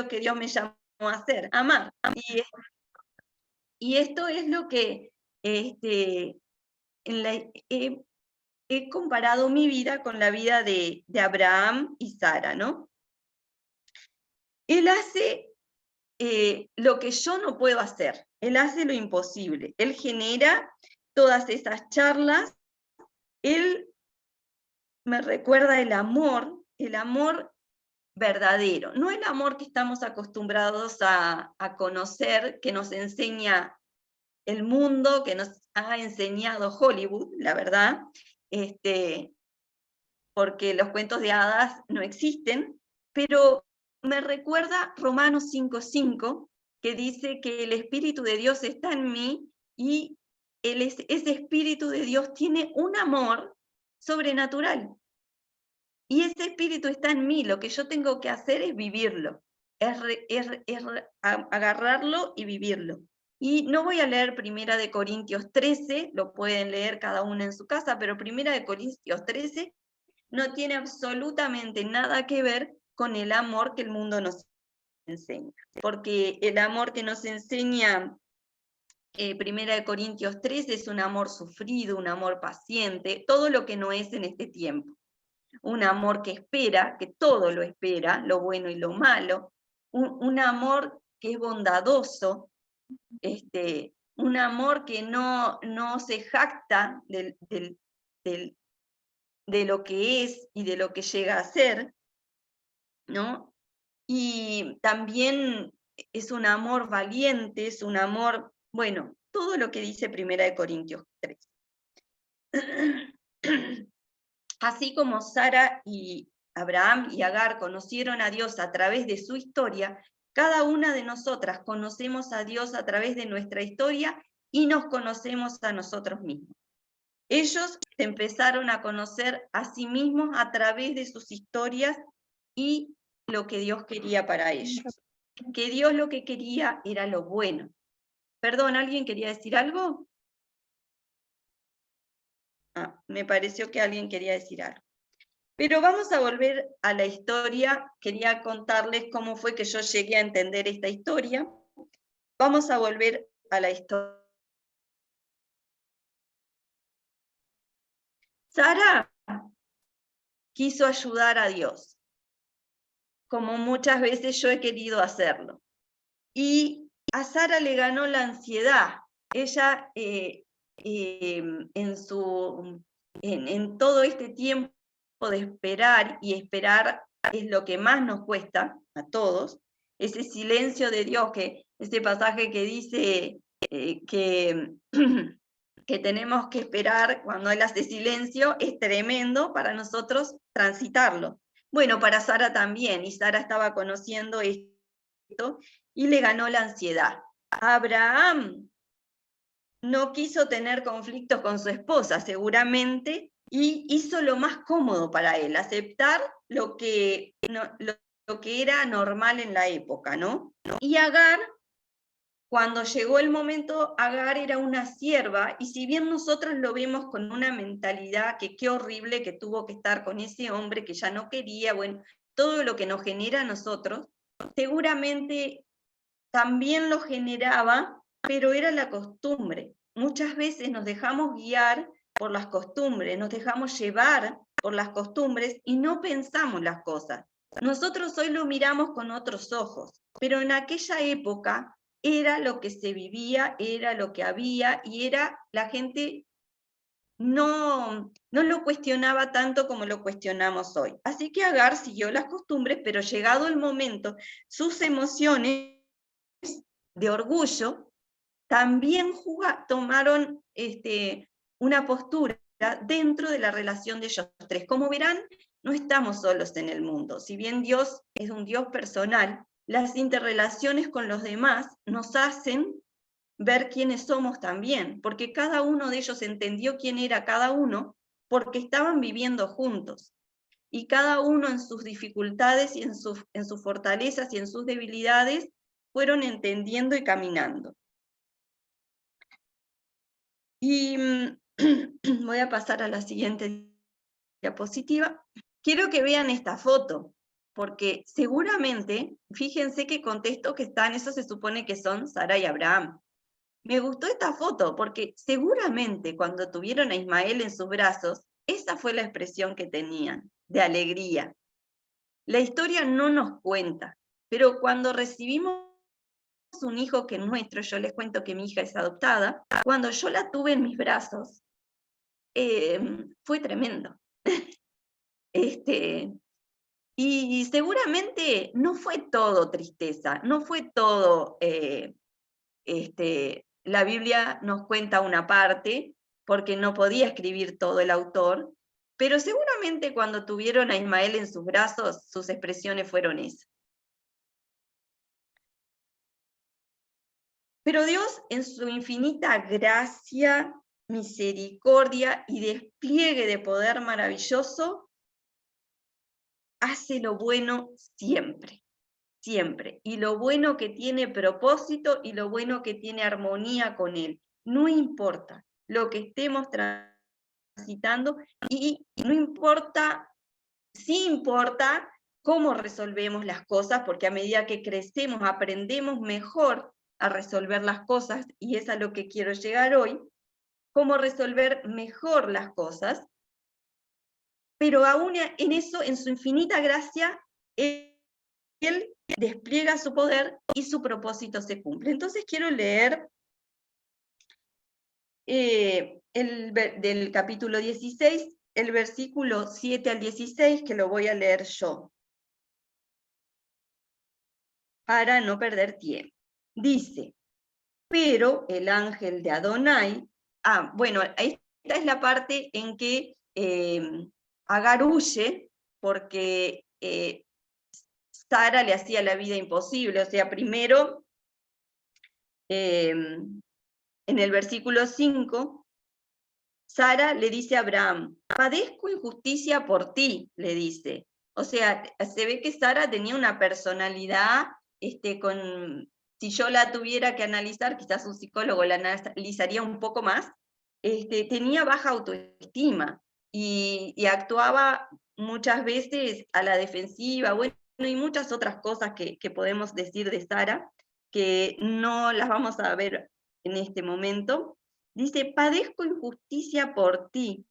lo que Dios me llamó a hacer, amar. Y esto es lo que he comparado mi vida con la vida de Abraham y Sara, ¿no? Él hace lo que yo no puedo hacer, él hace lo imposible, él genera todas esas charlas, él me recuerda el amor verdadero, no el amor que estamos acostumbrados a conocer, que nos enseña el mundo, que nos ha enseñado Hollywood, la verdad, porque los cuentos de hadas no existen, pero me recuerda Romanos 5:5, que dice que el Espíritu de Dios está en mí y ese Espíritu de Dios tiene un amor sobrenatural. Y ese Espíritu está en mí, lo que yo tengo que hacer es vivirlo, es agarrarlo y vivirlo. Y no voy a leer 1 Corintios 13, lo pueden leer cada uno en su casa, pero 1 Corintios 13 no tiene absolutamente nada que ver con el amor que el mundo nos enseña. Porque el amor que nos enseña 1 Corintios 13 es un amor sufrido, un amor paciente, todo lo que no es en este tiempo. Un amor que espera, que todo lo espera, lo bueno y lo malo. Un amor que es bondadoso, un amor que no se jacta de lo que es y de lo que llega a ser, ¿no? Y también es un amor valiente, es un amor, bueno, todo lo que dice 1 Corintios 3. Así como Sara y Abraham y Agar conocieron a Dios a través de su historia, cada una de nosotras conocemos a Dios a través de nuestra historia y nos conocemos a nosotros mismos. Ellos se empezaron a conocer a sí mismos a través de sus historias y lo que Dios quería para ellos. Que Dios lo que quería era lo bueno. Perdón, ¿alguien quería decir algo? Me pareció que alguien quería decir algo. Pero vamos a volver a la historia. Quería contarles cómo fue que yo llegué a entender esta historia. Vamos a volver a la historia. Sara quiso ayudar a Dios, como muchas veces yo he querido hacerlo. Y a Sara le ganó la ansiedad. Ella, en todo este tiempo de esperar, y esperar es lo que más nos cuesta a todos, ese silencio de Dios, ese pasaje que dice que tenemos que esperar cuando Él hace silencio, es tremendo para nosotros transitarlo. Bueno, para Sara también, y Sara estaba conociendo esto, y le ganó la ansiedad. Abraham no quiso tener conflictos con su esposa, seguramente, y hizo lo más cómodo para él, aceptar lo que era normal en la época, ¿no? Y Agar, cuando llegó el momento, Agar era una sierva, y si bien nosotros lo vemos con una mentalidad que qué horrible que tuvo que estar con ese hombre que ya no quería, bueno, todo lo que nos genera a nosotros, seguramente también lo generaba, pero era la costumbre. Muchas veces nos dejamos guiar por las costumbres, nos dejamos llevar por las costumbres y no pensamos las cosas. Nosotros hoy lo miramos con otros ojos, pero en aquella época era lo que se vivía, era lo que había, y era la gente no lo cuestionaba tanto como lo cuestionamos hoy. Así que Agar siguió las costumbres, pero llegado el momento, sus emociones de orgullo también tomaron una postura dentro de la relación de ellos tres. Como verán, no estamos solos en el mundo. Si bien Dios es un Dios personal, las interrelaciones con los demás nos hacen ver quiénes somos también, porque cada uno de ellos entendió quién era cada uno, porque estaban viviendo juntos. Y cada uno en sus dificultades y en sus fortalezas y en sus debilidades fueron entendiendo y caminando. Y voy a pasar a la siguiente diapositiva. Quiero que vean esta foto, porque seguramente, fíjense qué contexto que están, eso se supone que son Sara y Abraham. Me gustó esta foto porque seguramente cuando tuvieron a Ismael en sus brazos, esa fue la expresión que tenían, de alegría. La historia no nos cuenta, pero cuando recibimos un hijo que es nuestro, yo les cuento que mi hija es adoptada, cuando yo la tuve en mis brazos, fue tremendo. Y seguramente no fue todo tristeza, no fue todo, la Biblia nos cuenta una parte, porque no podía escribir todo el autor, pero seguramente cuando tuvieron a Ismael en sus brazos, sus expresiones fueron esas. Pero Dios, en su infinita gracia, misericordia y despliegue de poder maravilloso, hace lo bueno siempre, siempre. Y lo bueno que tiene propósito y lo bueno que tiene armonía con Él. No importa lo que estemos transitando y no importa, sí importa cómo resolvemos las cosas, porque a medida que crecemos aprendemos mejor a resolver las cosas, y es a lo que quiero llegar hoy, cómo resolver mejor las cosas, pero aún en eso, en su infinita gracia, Él despliega su poder y su propósito se cumple. Entonces quiero leer del capítulo 16, el versículo 7 al 16, que lo voy a leer yo, para no perder tiempo. Dice, pero el ángel de Adonai, bueno, esta es la parte en que Agar huye, porque Sara le hacía la vida imposible. O sea, primero, en el versículo 5, Sara le dice a Abraham, padezco injusticia por ti, le dice. O sea, se ve que Sara tenía una personalidad, si yo la tuviera que analizar, quizás un psicólogo la analizaría un poco más, tenía baja autoestima y actuaba muchas veces a la defensiva, bueno, y muchas otras cosas que podemos decir de Sara, que no las vamos a ver en este momento. Dice, padezco injusticia por ti.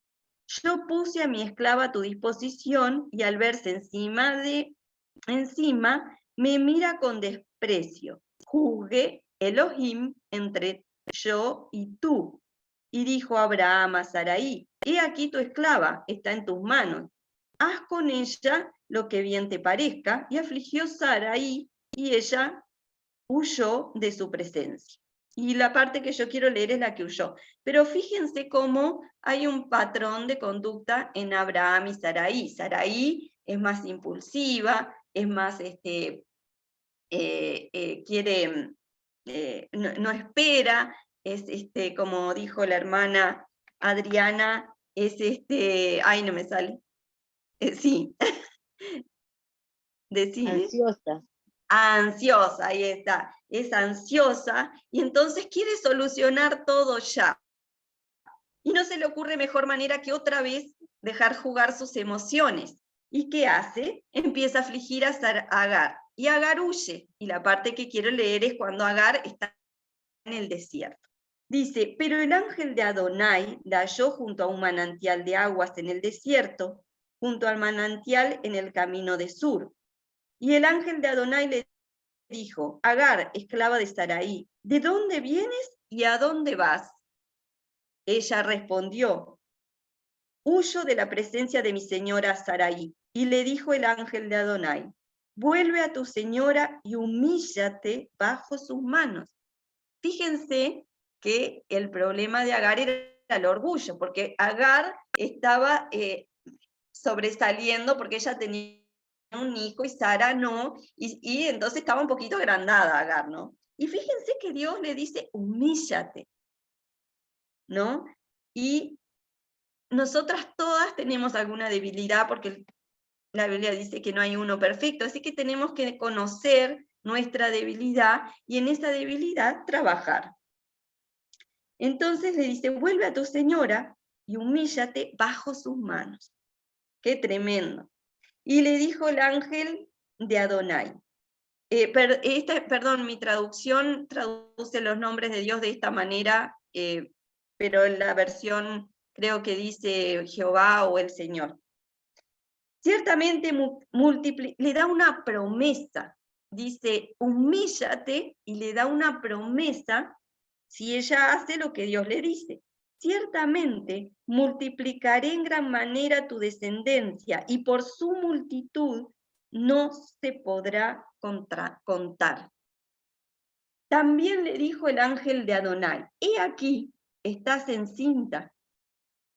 Yo puse a mi esclava a tu disposición y al verse encima, me mira con desprecio. Juzgue Elohim entre yo y tú. Y dijo Abraham a Sarai, he aquí tu esclava, está en tus manos. Haz con ella lo que bien te parezca. Y afligió Sarai, y ella huyó de su presencia. Y la parte que yo quiero leer es la que huyó. Pero fíjense cómo hay un patrón de conducta en Abraham y Sarai. Sarai es más impulsiva, es más, quiere, no espera, es, como dijo la hermana Adriana, es ay, no me sale, sí, decime. Ansiosa. Ansiosa, ahí está, es ansiosa y entonces quiere solucionar todo ya. Y no se le ocurre mejor manera que otra vez dejar jugar sus emociones. ¿Y qué hace? Empieza a afligir a Agar. Y Agar huye. Y la parte que quiero leer es cuando Agar está en el desierto. Dice, pero el ángel de Adonai la halló junto a un manantial de aguas en el desierto, junto al manantial en el camino de Sur. Y el ángel de Adonai le dijo, Agar, esclava de Sarai, ¿de dónde vienes y a dónde vas? Ella respondió, huyo de la presencia de mi señora Sarai. Y le dijo el ángel de Adonai, vuelve a tu señora y humíllate bajo sus manos. Fíjense que el problema de Agar era el orgullo, porque Agar estaba sobresaliendo porque ella tenía un hijo y Sara no, y entonces estaba un poquito agrandada Agar, ¿no? Y fíjense que Dios le dice, humíllate, ¿no? Y nosotras todas tenemos alguna debilidad, porque la Biblia dice que no hay uno perfecto, así que tenemos que conocer nuestra debilidad y en esa debilidad trabajar. Entonces le dice, vuelve a tu señora y humíllate bajo sus manos. Qué tremendo. Y le dijo el ángel de Adonai. Perdón, mi traducción traduce los nombres de Dios de esta manera, pero en la versión creo que dice Jehová o el Señor. Ciertamente le da una promesa, dice, humíllate, y le da una promesa si ella hace lo que Dios le dice. Ciertamente multiplicaré en gran manera tu descendencia, y por su multitud no se podrá contar. También le dijo el ángel de Adonai, he aquí, estás encinta,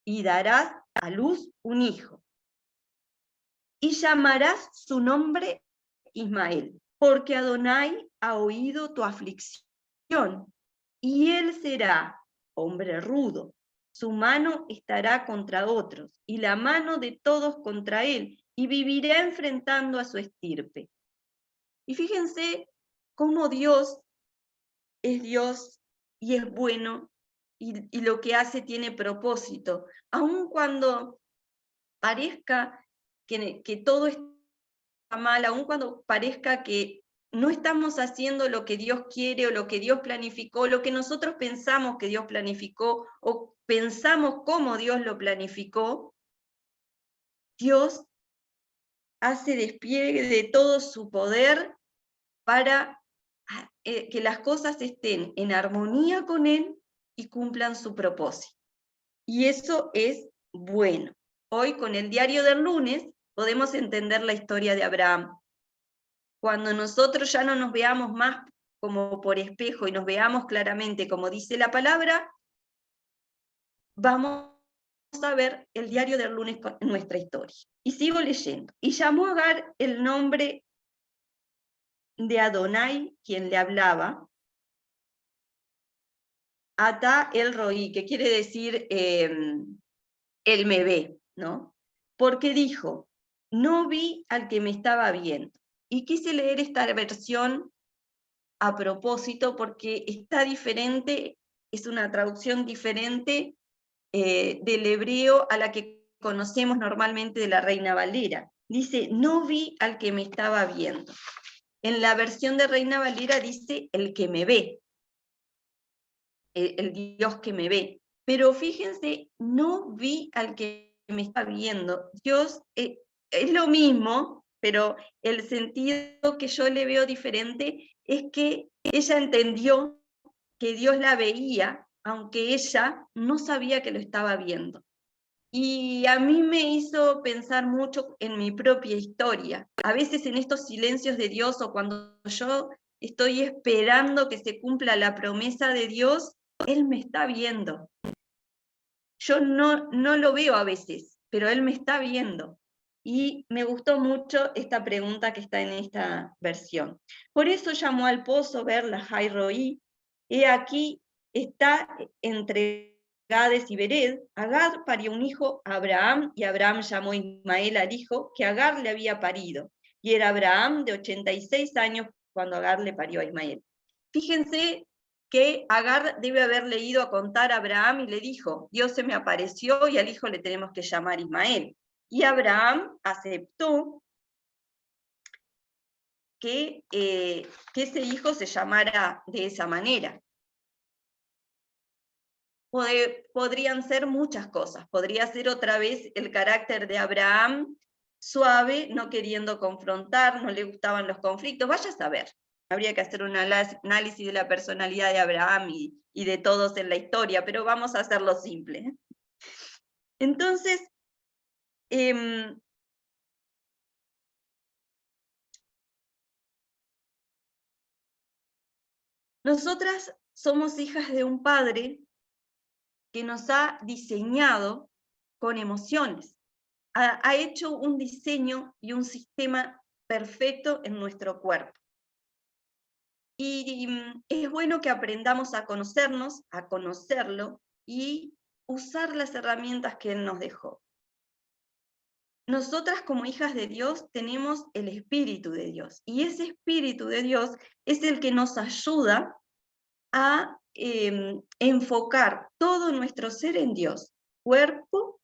y darás a luz un hijo, y llamarás su nombre Ismael, porque Adonai ha oído tu aflicción, y él será hombre rudo. Su mano estará contra otros, y la mano de todos contra él, y vivirá enfrentando a su estirpe. Y fíjense cómo Dios es Dios y es bueno, y lo que hace tiene propósito, aun cuando parezca que todo está mal, aun cuando parezca que no estamos haciendo lo que Dios quiere o lo que Dios planificó, lo que nosotros pensamos que Dios planificó o pensamos cómo Dios lo planificó, Dios hace despliegue de todo su poder para que las cosas estén en armonía con Él y cumplan su propósito. Y eso es bueno. Hoy con el diario del lunes podemos entender la historia de Abraham. Cuando nosotros ya no nos veamos más como por espejo y nos veamos claramente como dice la palabra, vamos a ver el diario del lunes con nuestra historia. Y sigo leyendo. Y llamó a Agar el nombre de Adonai, quien le hablaba, Ata el Roí, que quiere decir él me ve, ¿no? Porque dijo, no vi al que me estaba viendo. Y quise leer esta versión a propósito porque está diferente, es una traducción diferente del hebreo a la que conocemos normalmente de la Reina Valera. Dice, no vi al que me estaba viendo. En la versión de Reina Valera dice, el que me ve, el Dios que me ve. Pero fíjense, no vi al que me está viendo. Dios es lo mismo, pero el sentido que yo le veo diferente es que ella entendió que Dios la veía, aunque ella no sabía que lo estaba viendo. Y a mí me hizo pensar mucho en mi propia historia. A veces en estos silencios de Dios o cuando yo estoy esperando que se cumpla la promesa de Dios, Él me está viendo. Yo no lo veo a veces, pero Él me está viendo. Y me gustó mucho esta pregunta que está en esta versión. Por eso llamó al pozo Berla Jai Roí, he aquí está entre Gades y Bered. Agar parió un hijo a Abraham, y Abraham llamó a Ismael al hijo que Agar le había parido. Y era Abraham de 86 años cuando Agar le parió a Ismael. Fíjense que Agar debe haberle ido a contar a Abraham y le dijo, Dios se me apareció y al hijo le tenemos que llamar Ismael. Y Abraham aceptó que ese hijo se llamara de esa manera. Podrían ser muchas cosas. Podría ser otra vez el carácter de Abraham suave, no queriendo confrontar, no le gustaban los conflictos. Vaya a saber. Habría que hacer un análisis de la personalidad de Abraham y de todos en la historia, pero vamos a hacerlo simple. Entonces, nosotras somos hijas de un padre que nos ha diseñado con emociones. Ha hecho un diseño y un sistema perfecto en nuestro cuerpo. Y es bueno que aprendamos a conocernos, a conocerlo y usar las herramientas que Él nos dejó. Nosotras como hijas de Dios tenemos el Espíritu de Dios, y ese Espíritu de Dios es el que nos ayuda a enfocar todo nuestro ser en Dios, cuerpo,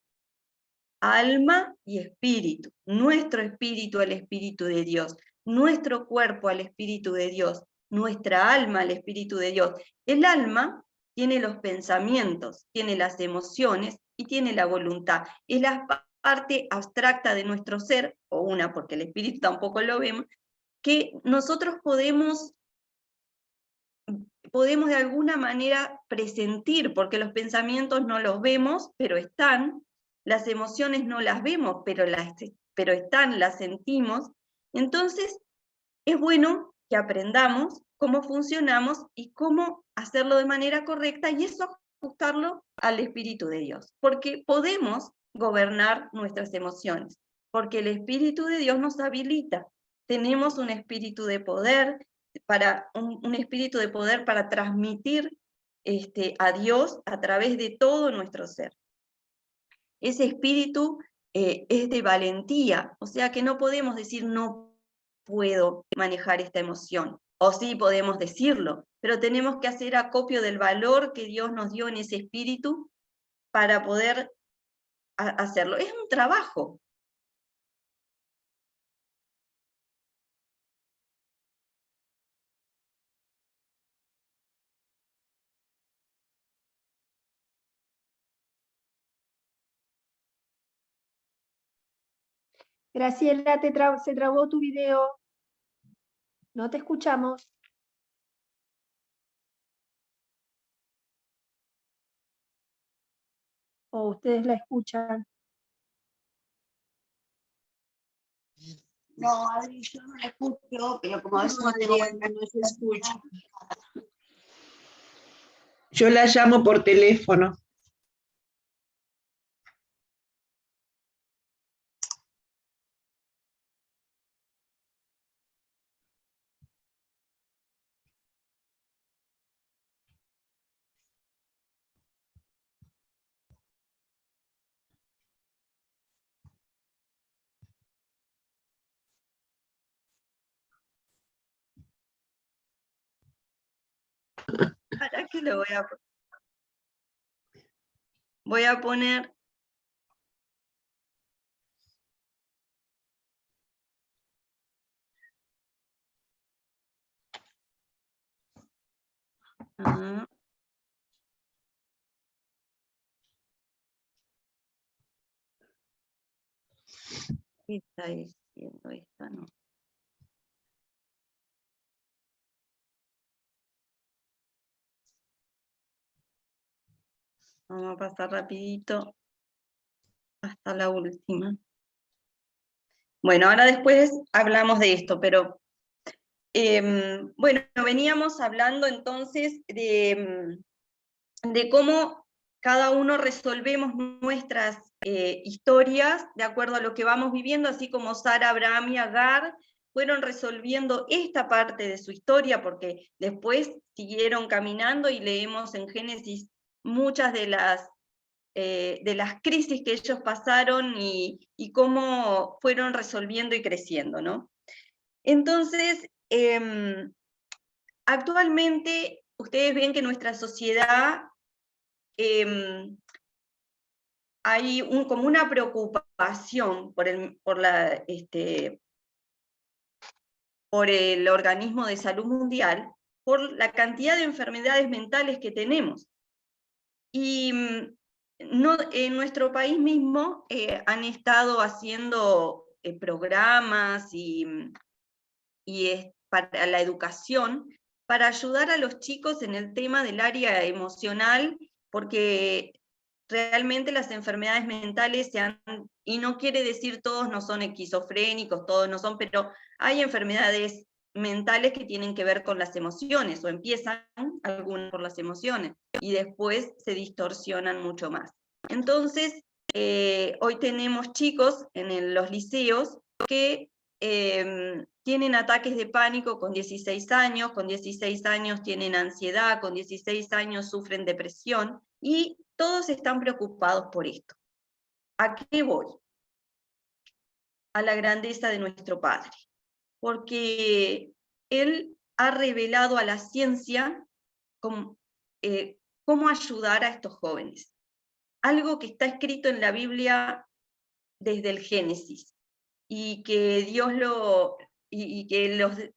alma y espíritu. Nuestro espíritu, el Espíritu de Dios. nuestro cuerpo al Espíritu de Dios, nuestra alma al Espíritu de Dios. El alma tiene los pensamientos, tiene las emociones y tiene la voluntad. Es la parte abstracta de nuestro ser, o una, porque el Espíritu tampoco lo vemos, que nosotros podemos de alguna manera presentir, porque los pensamientos no los vemos, pero están, las emociones no las vemos, pero están, las sentimos. Entonces, es bueno que aprendamos cómo funcionamos y cómo hacerlo de manera correcta, y eso ajustarlo al Espíritu de Dios, porque podemos gobernar nuestras emociones, porque el Espíritu de Dios nos habilita. Tenemos un espíritu de poder, un espíritu de poder para transmitir a Dios a través de todo nuestro ser. Ese espíritu es de valentía, o sea que no podemos decir no puedo manejar esta emoción, o sí podemos decirlo, pero tenemos que hacer acopio del valor que Dios nos dio en ese espíritu para poder hacerlo. Es un trabajo. Graciela, se trabó tu video. No te escuchamos. ¿O ustedes la escuchan? No, Adri, yo no la escucho, pero como a veces no se escucha. Yo la llamo por teléfono. ¿Para qué lo voy a poner? ¿Qué está diciendo esta? No. Vamos a pasar rapidito hasta la última. Bueno, ahora después hablamos de esto, pero bueno, veníamos hablando entonces de cómo cada uno resolvemos nuestras historias de acuerdo a lo que vamos viviendo, así como Sara, Abraham y Agar fueron resolviendo esta parte de su historia, porque después siguieron caminando y leemos en Génesis muchas de las crisis que ellos pasaron y cómo fueron resolviendo y creciendo, ¿no? Entonces, actualmente ustedes ven que en nuestra sociedad hay como una preocupación por el Organismo de Salud Mundial por la cantidad de enfermedades mentales que tenemos. Y no, en nuestro país mismo han estado haciendo programas para la educación, para ayudar a los chicos en el tema del área emocional, porque realmente las enfermedades mentales y no quiere decir todos no son esquizofrénicos, todos no son, pero hay enfermedades mentales que tienen que ver con las emociones, o empiezan algunas por las emociones, y después se distorsionan mucho más. Entonces, hoy tenemos chicos en los liceos que tienen ataques de pánico con 16 años tienen ansiedad, con 16 años sufren depresión, y todos están preocupados por esto. ¿A qué voy? A la grandeza de nuestro Padre, porque Él ha revelado a la ciencia cómo ayudar a estos jóvenes. Algo que está escrito en la Biblia desde el Génesis, y que Dios y que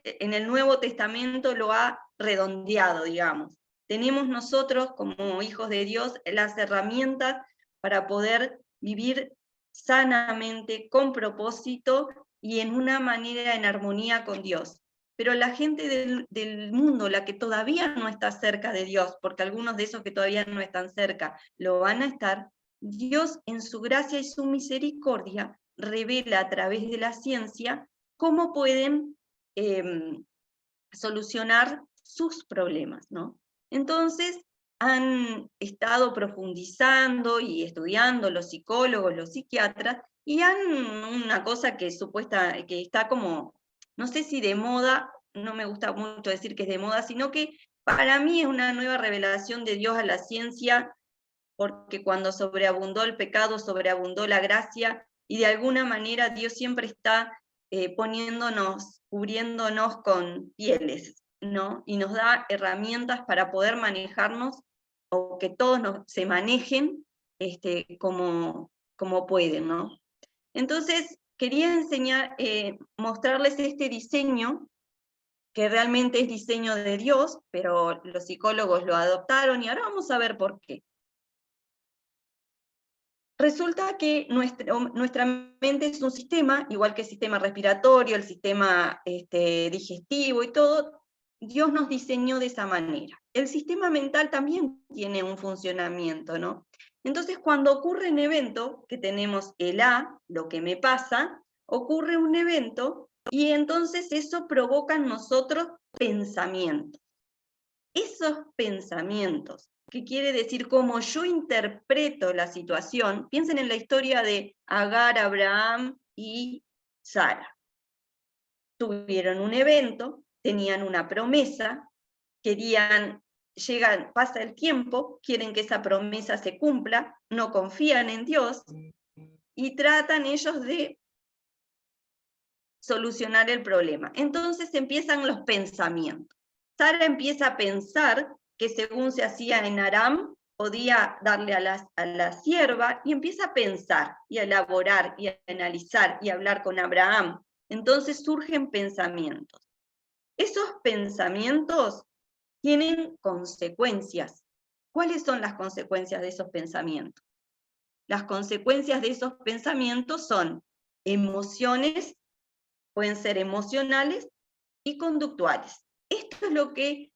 en el Nuevo Testamento lo ha redondeado, digamos. Tenemos nosotros, como hijos de Dios, las herramientas para poder vivir sanamente, con propósito y en una manera en armonía con Dios. Pero la gente del mundo, la que todavía no está cerca de Dios, porque algunos de esos que todavía no están cerca lo van a estar, Dios en su gracia y su misericordia revela a través de la ciencia cómo pueden solucionar sus problemas, ¿no? Entonces, han estado profundizando y estudiando los psicólogos, los psiquiatras, y una cosa que que está como, no sé si de moda, no me gusta mucho decir que es de moda, sino que para mí es una nueva revelación de Dios a la ciencia, porque cuando sobreabundó el pecado, sobreabundó la gracia, y de alguna manera Dios siempre está cubriéndonos con pieles, ¿no? Y nos da herramientas para poder manejarnos, o que todos se manejen como pueden, ¿no? Entonces, quería mostrarles este diseño, que realmente es diseño de Dios, pero los psicólogos lo adoptaron, y ahora vamos a ver por qué. Resulta que nuestra mente es un sistema, igual que el sistema respiratorio, el sistema digestivo y todo. Dios nos diseñó de esa manera. El sistema mental también tiene un funcionamiento, ¿no? Entonces, cuando ocurre un evento, que tenemos el A, lo que me pasa, ocurre un evento, y entonces eso provoca en nosotros pensamientos. Esos pensamientos, que quiere decir cómo yo interpreto la situación, piensen en la historia de Agar, Abraham y Sara. Tuvieron un evento, tenían una promesa, pasa el tiempo, quieren que esa promesa se cumpla, no confían en Dios, y tratan ellos de solucionar el problema. Entonces empiezan los pensamientos. Sara empieza a pensar que según se hacía en Aram, podía darle a la sierva, y empieza a pensar, y a elaborar, y a analizar, y a hablar con Abraham. Entonces surgen pensamientos. Esos pensamientos tienen consecuencias. ¿Cuáles son las consecuencias de esos pensamientos? Las consecuencias de esos pensamientos son emociones, pueden ser emocionales y conductuales. Esto es lo que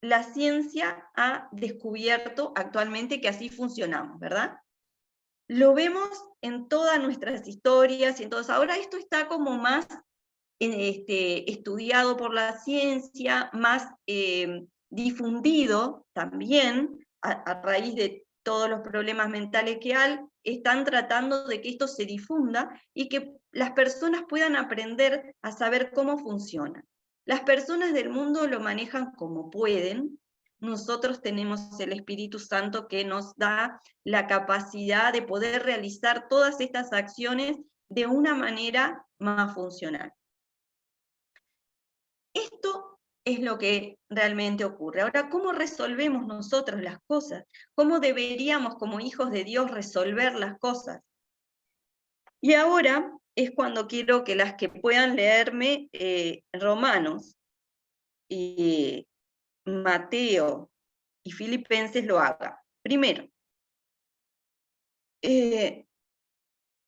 la ciencia ha descubierto actualmente, que así funcionamos, ¿verdad? Lo vemos en todas nuestras historias, y entonces ahora esto está como más estudiado por la ciencia, más difundido también, a raíz de todos los problemas mentales que hay, están tratando de que esto se difunda y que las personas puedan aprender a saber cómo funciona. Las personas del mundo lo manejan como pueden. Nosotros tenemos el Espíritu Santo que nos da la capacidad de poder realizar todas estas acciones de una manera más funcional. Esto es lo que realmente ocurre. Ahora, ¿cómo resolvemos nosotros las cosas? ¿Cómo deberíamos, como hijos de Dios, resolver las cosas? Y ahora es cuando quiero que las que puedan leerme Romanos, y Mateo y Filipenses lo hagan. Primero,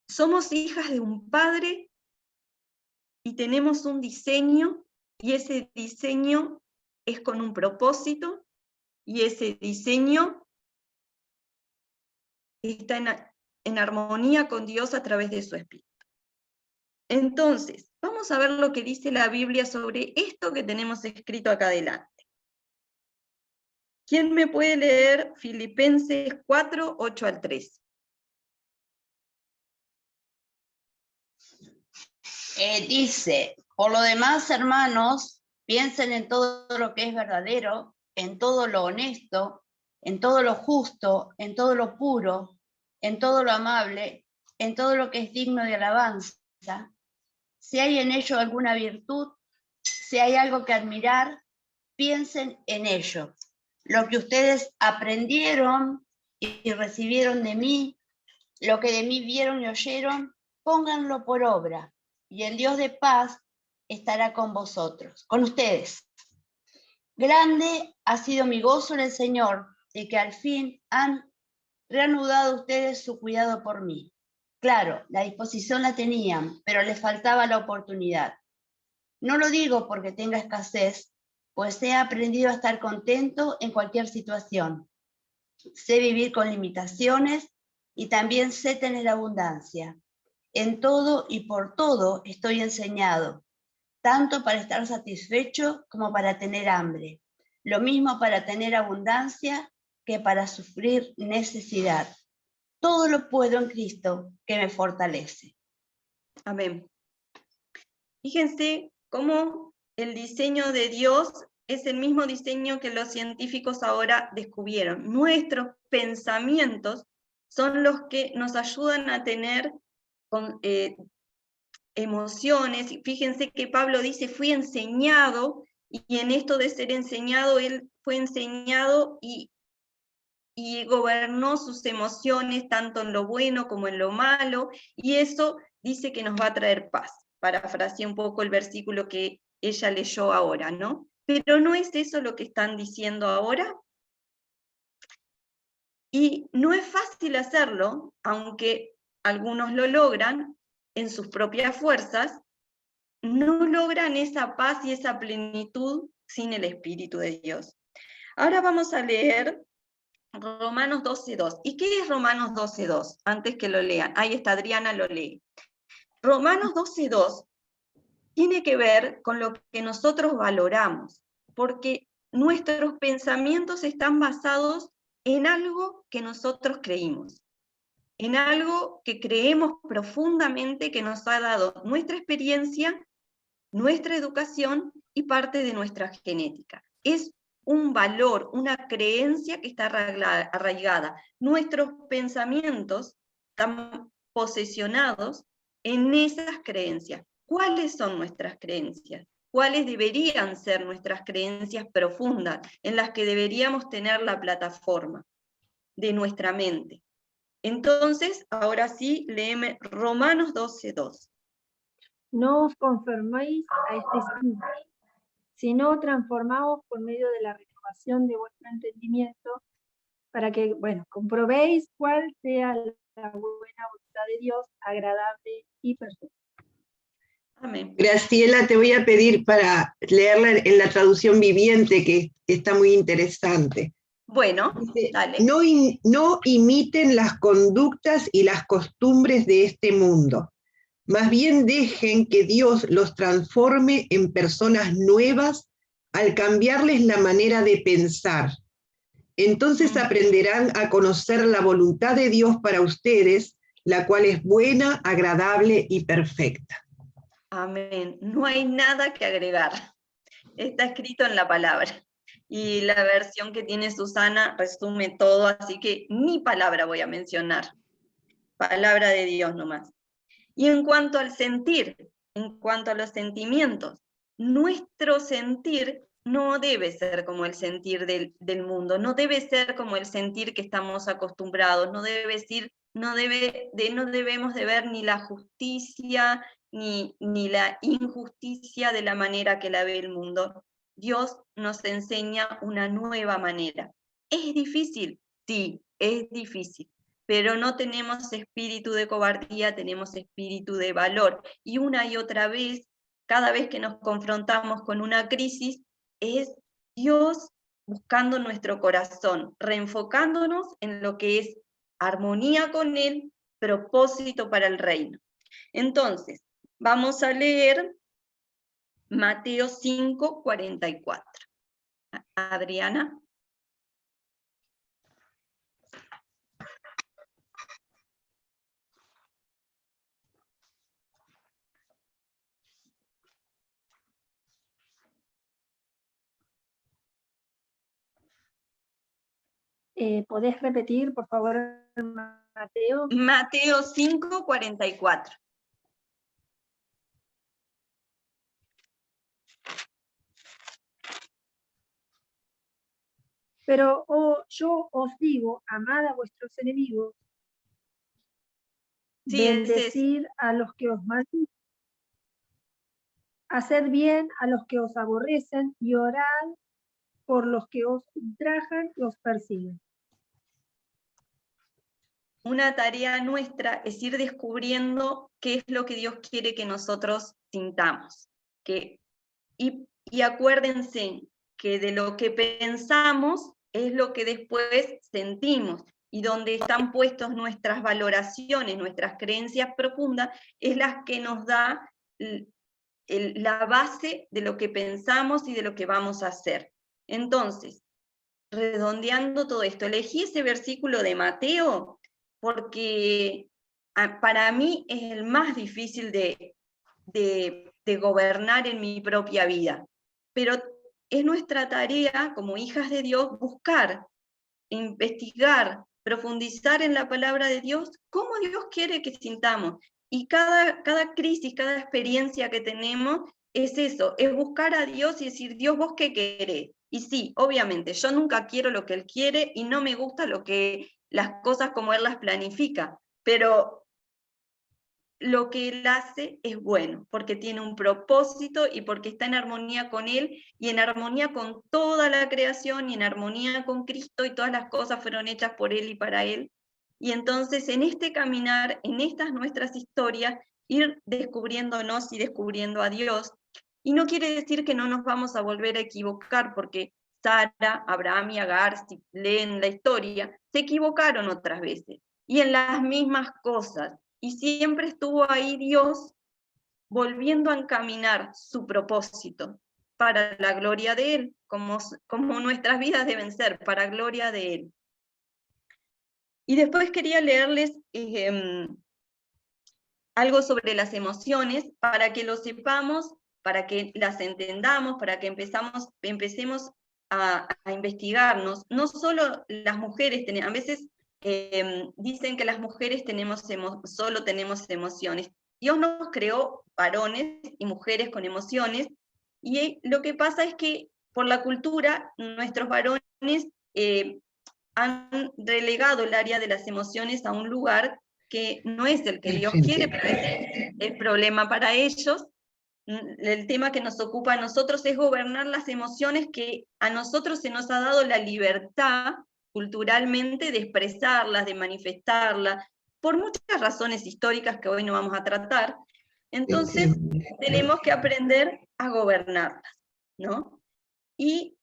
somos hijas de un Padre y tenemos un diseño, y ese diseño es con un propósito, y ese diseño está en armonía con Dios a través de su Espíritu. Entonces, vamos a ver lo que dice la Biblia sobre esto que tenemos escrito acá adelante. ¿Quién me puede leer Filipenses 4, 8 al 13? Dice, por lo demás, hermanos, piensen en todo lo que es verdadero, en todo lo honesto, en todo lo justo, en todo lo puro, en todo lo amable, en todo lo que es digno de alabanza. Si hay en ello alguna virtud, si hay algo que admirar, piensen en ello. Lo que ustedes aprendieron y recibieron de mí, lo que de mí vieron y oyeron, pónganlo por obra, y el Dios de paz estará con vosotros, con ustedes. Grande ha sido mi gozo en el Señor, de que al fin han reanudado ustedes su cuidado por mí. Claro, la disposición la tenían, pero les faltaba la oportunidad. No lo digo porque tenga escasez, pues he aprendido a estar contento en cualquier situación. Sé vivir con limitaciones y también sé tener abundancia. En todo y por todo estoy enseñado, tanto para estar satisfecho como para tener hambre. Lo mismo para tener abundancia que para sufrir necesidad. Todo lo puedo en Cristo que me fortalece. Amén. Fíjense cómo el diseño de Dios es el mismo diseño que los científicos ahora descubrieron. Nuestros pensamientos son los que nos ayudan a tener emociones. Fíjense que Pablo dice, fui enseñado, y en esto de ser enseñado, él fue enseñado y gobernó sus emociones, tanto en lo bueno como en lo malo, y eso dice que nos va a traer paz. Parafraseé un poco el versículo que ella leyó ahora, ¿no? Pero ¿no es eso lo que están diciendo ahora? Y no es fácil hacerlo, aunque algunos lo logran en sus propias fuerzas, no logran esa paz y esa plenitud sin el Espíritu de Dios. Ahora vamos a leer Romanos 12:2. ¿Y qué es Romanos 12:2? Antes que lo lean. Ahí está, Adriana lo lee. Romanos 12:2 tiene que ver con lo que nosotros valoramos, porque nuestros pensamientos están basados en algo que nosotros creímos, en algo que creemos profundamente que nos ha dado nuestra experiencia, nuestra educación y parte de nuestra genética. Es un valor, una creencia que está arraigada. Nuestros pensamientos están posesionados en esas creencias. ¿Cuáles son nuestras creencias? ¿Cuáles deberían ser nuestras creencias profundas en las que deberíamos tener la plataforma de nuestra mente? Entonces, ahora sí, léeme Romanos 12:2. No os conforméis a este siglo, sino transformaos por medio de la renovación de vuestro entendimiento, para que, comprobéis cuál sea la buena voluntad de Dios, agradable y perfecta. Amén. Graciela, te voy a pedir para leerla en la traducción viviente, que está muy interesante. Bueno, Dice, dale. no imiten las conductas y las costumbres de este mundo. Más bien dejen que Dios los transforme en personas nuevas al cambiarles la manera de pensar. Entonces aprenderán a conocer la voluntad de Dios para ustedes, la cual es buena, agradable y perfecta. Amén. No hay nada que agregar. Está escrito en la palabra. Y la versión que tiene Susana resume todo, así que ni palabra voy a mencionar. Palabra de Dios nomás. Y en cuanto al sentir, en cuanto a los sentimientos, nuestro sentir no debe ser como el sentir del mundo, no debe ser como el sentir que estamos acostumbrados, no debemos de ver ni la justicia ni la injusticia de la manera que la ve el mundo. Dios nos enseña una nueva manera. ¿Es difícil? Sí, es difícil, pero no tenemos espíritu de cobardía, tenemos espíritu de valor. Y una y otra vez, cada vez que nos confrontamos con una crisis, es Dios buscando nuestro corazón, reenfocándonos en lo que es armonía con Él, propósito para el reino. Entonces, vamos a leer Mateo 5:44. Adriana. ¿Podés repetir, por favor, Mateo? Mateo 5:44. Pero yo os digo, amad a vuestros enemigos, Sí, bendecid a los que os maldicen, haced bien a los que os aborrecen y orad por los que os ultrajan y os persiguen. Una tarea nuestra es ir descubriendo qué es lo que Dios quiere que nosotros sintamos. Y acuérdense que de lo que pensamos es lo que después sentimos, y donde están puestos nuestras valoraciones, nuestras creencias profundas, es las que nos da la base de lo que pensamos y de lo que vamos a hacer. Entonces, redondeando todo esto, elegí ese versículo de Mateo porque para mí es el más difícil de gobernar en mi propia vida. Pero es nuestra tarea como hijas de Dios buscar, investigar, profundizar en la palabra de Dios, cómo Dios quiere que sintamos. Y cada crisis, cada experiencia que tenemos es eso, es buscar a Dios y decir, Dios, ¿vos qué querés? Y sí, obviamente, yo nunca quiero lo que Él quiere y no me gusta las cosas como Él las planifica, pero lo que Él hace es bueno, porque tiene un propósito y porque está en armonía con Él y en armonía con toda la creación y en armonía con Cristo, y todas las cosas fueron hechas por Él y para Él. Y entonces en este caminar, en estas nuestras historias, ir descubriéndonos y descubriendo a Dios. Y no quiere decir que no nos vamos a volver a equivocar, porque Sara, Abraham y Agar, si leen la historia, se equivocaron otras veces, y en las mismas cosas. Y siempre estuvo ahí Dios volviendo a encaminar su propósito para la gloria de Él, como nuestras vidas deben ser, para gloria de Él. Y después quería leerles algo sobre las emociones, para que lo sepamos, para que las entendamos, para que empecemos a investigarnos. No solo las mujeres, a veces dicen que las mujeres solo tenemos emociones. Dios nos creó varones y mujeres con emociones, y lo que pasa es que por la cultura nuestros varones han relegado el área de las emociones a un lugar que no es el que Dios quiere, pero es el problema para ellos. El tema que nos ocupa a nosotros es gobernar las emociones, que a nosotros se nos ha dado la libertad culturalmente de expresarlas, de manifestarlas, por muchas razones históricas que hoy no vamos a tratar. Entonces tenemos que aprender a gobernarlas, ¿no? Y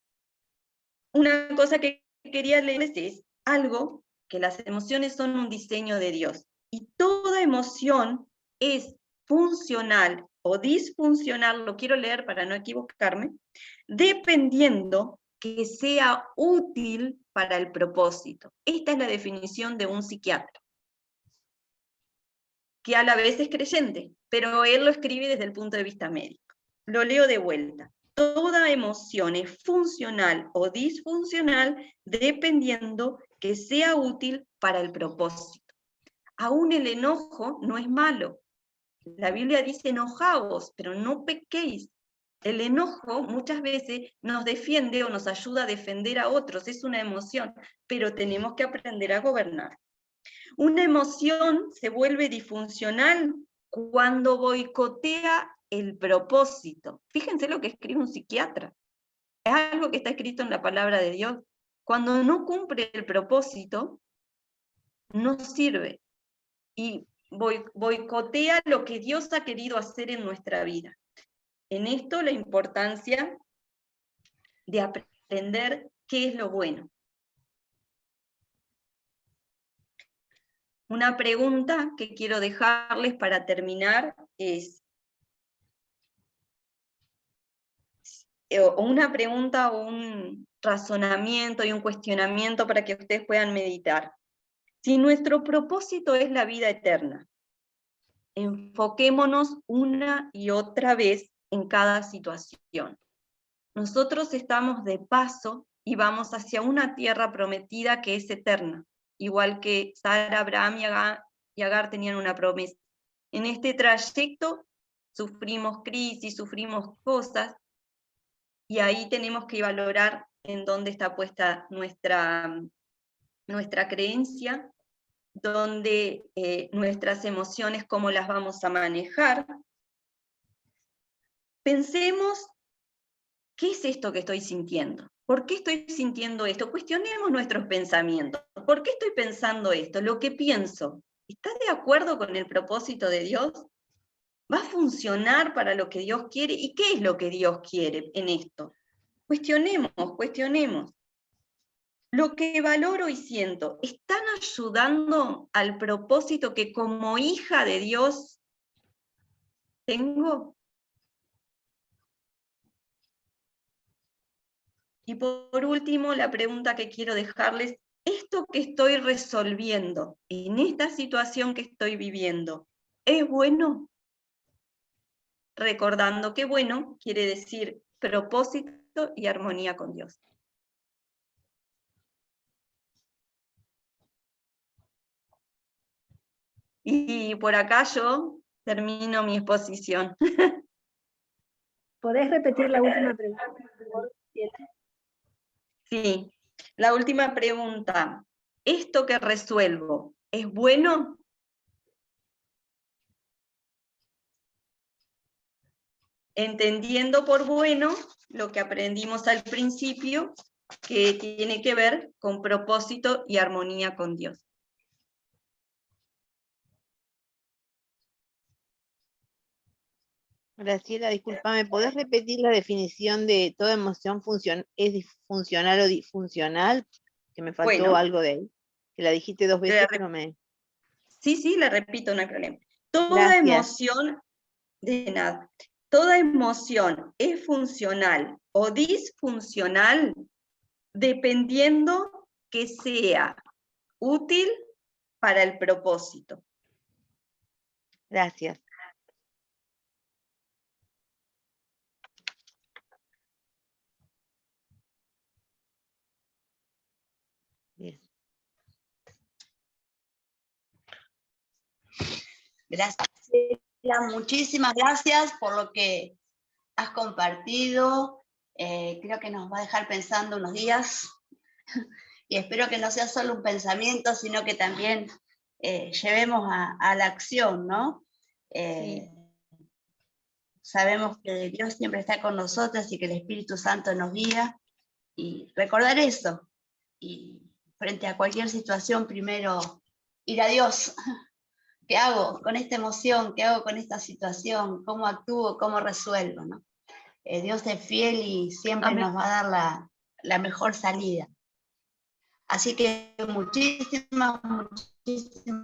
una cosa que quería leerles es algo, que las emociones son un diseño de Dios, y toda emoción es funcional o disfuncional, lo quiero leer para no equivocarme, dependiendo que sea útil para el propósito. Esta es la definición de un psiquiatra, que a la vez es creyente, pero él lo escribe desde el punto de vista médico. Lo leo de vuelta. Toda emoción es funcional o disfuncional dependiendo que sea útil para el propósito. Aún el enojo no es malo. La Biblia dice enojaos, pero no pequéis. El enojo muchas veces nos defiende o nos ayuda a defender a otros, es una emoción, pero tenemos que aprender a gobernar. Una emoción se vuelve disfuncional cuando boicotea el propósito. Fíjense lo que escribe un psiquiatra. Es algo que está escrito en la palabra de Dios. Cuando no cumple el propósito, no sirve. Y boicotea lo que Dios ha querido hacer en nuestra vida. En esto la importancia de aprender qué es lo bueno. Una pregunta que quiero dejarles para terminar es, una pregunta o un razonamiento y un cuestionamiento para que ustedes puedan meditar. Si nuestro propósito es la vida eterna, enfoquémonos una y otra vez en cada situación. Nosotros estamos de paso y vamos hacia una tierra prometida que es eterna, igual que Sara, Abraham y Agar tenían una promesa. En este trayecto sufrimos crisis, sufrimos cosas, y ahí tenemos que valorar en dónde está puesta nuestra creencia, dónde nuestras emociones, cómo las vamos a manejar. pensemos, ¿qué es esto que estoy sintiendo? ¿Por qué estoy sintiendo esto? Cuestionemos nuestros pensamientos. ¿Por qué estoy pensando esto? Lo que pienso, ¿está de acuerdo con el propósito de Dios? ¿Va a funcionar para lo que Dios quiere? ¿Y qué es lo que Dios quiere en esto? Cuestionemos, cuestionemos. Lo que valoro y siento, ¿están ayudando al propósito que como hija de Dios tengo? Y por último, la pregunta que quiero dejarles, ¿esto que estoy resolviendo en esta situación que estoy viviendo, es bueno? Recordando que bueno quiere decir propósito y armonía con Dios. Y por acá yo termino mi exposición. ¿Podés repetir la última pregunta, por favor, Graciela? Sí, la última pregunta. ¿Esto que resuelvo es bueno? Entendiendo por bueno lo que aprendimos al principio, que tiene que ver con propósito y armonía con Dios. Graciela, discúlpame, ¿podés repetir la definición de toda emoción es disfuncional o disfuncional? Que me faltó Bueno, algo de ahí. Que la dijiste 2 veces, pero me... Sí, la repito, no hay problema. Toda Gracias. emoción, de nada, toda emoción es funcional o disfuncional dependiendo que sea útil para el propósito. Gracias. Bien. Gracias, Sheila, muchísimas gracias por lo que has compartido. Creo que nos va a dejar pensando unos días y espero que no sea solo un pensamiento, sino que también llevemos a la acción, ¿no? Sí. Sabemos que Dios siempre está con nosotros y que el Espíritu Santo nos guía, y recordar eso, y frente a cualquier situación, primero ir a Dios. ¿Qué hago con esta emoción? ¿Qué hago con esta situación? ¿Cómo actúo? ¿Cómo resuelvo? ¿No? Dios es fiel y siempre Amén. nos va a dar la mejor salida. Así que muchísimas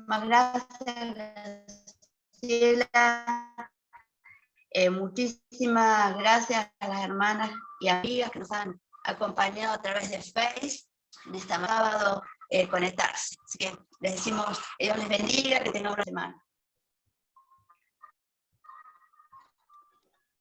gracias, Graciela. Muchísimas gracias a las hermanas y amigas que nos han acompañado a través de Face en este sábado conectarse. Así que les decimos, Dios les bendiga, que tengan una semana.